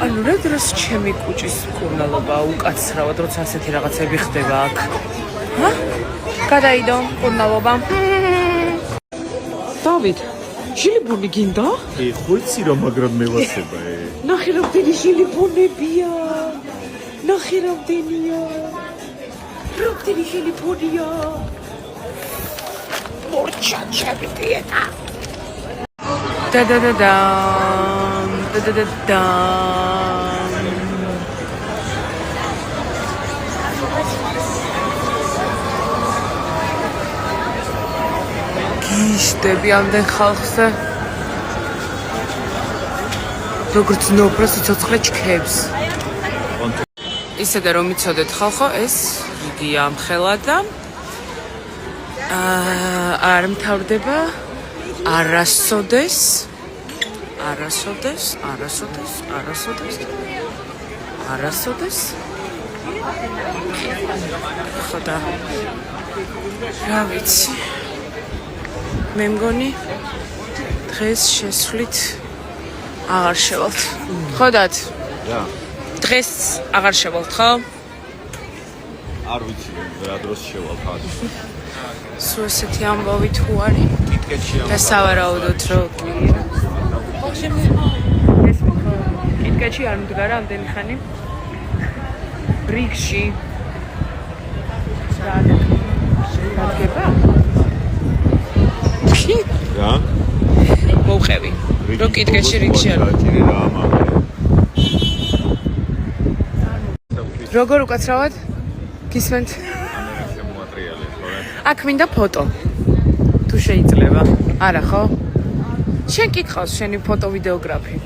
ანუ რა დროს ჩემი კუჭის მკურნალობა უკაცრავად, როცა ასეთი რაღაცები ხდება აქ. ჰა? გადაიდო მკურნალობა. დავით, ჟილიბონი გინდა? ხო იცი რა, მაგრამ მე ვასება. ნახე რამდენი ჟილიბონებია. ნახე რამდენია. რამდენი ჟილიბონია. მორჩაჩები დიეტა. და. გიშდები ამდენ ხალხზე. როგორც ნობრა სიცოცხლე ჩქებს. ისე და რომ იცოდეთ ხალხო, ეს იგია ამხელა და არ მთავრდება არასოდეს. ხოდა რა ვიცი, მე მგონი დღეს შესვლით აღარ შევალთ. ხოდათ? რა. დღეს აღარ შევალთ, ხო? არ ვიცი რა დროს შევალთ აქ. სულ ესეთი ამბავი თუ არის? კიტკეტში და სავარაუდოდ რომ გვია. ეს კიტკეტში არ მდგარა ამდენი ხანი. რიგში. რადგება? რა? მოვყევი. რო კიტკეტში რიგში არ. როგორ უკაცრავად? გისმენთ? აქ მინდა ფოტო. თუ შეიძლება. არა ხო? შენ კითხავს შენი ფოტო ვიდეოგრაფი.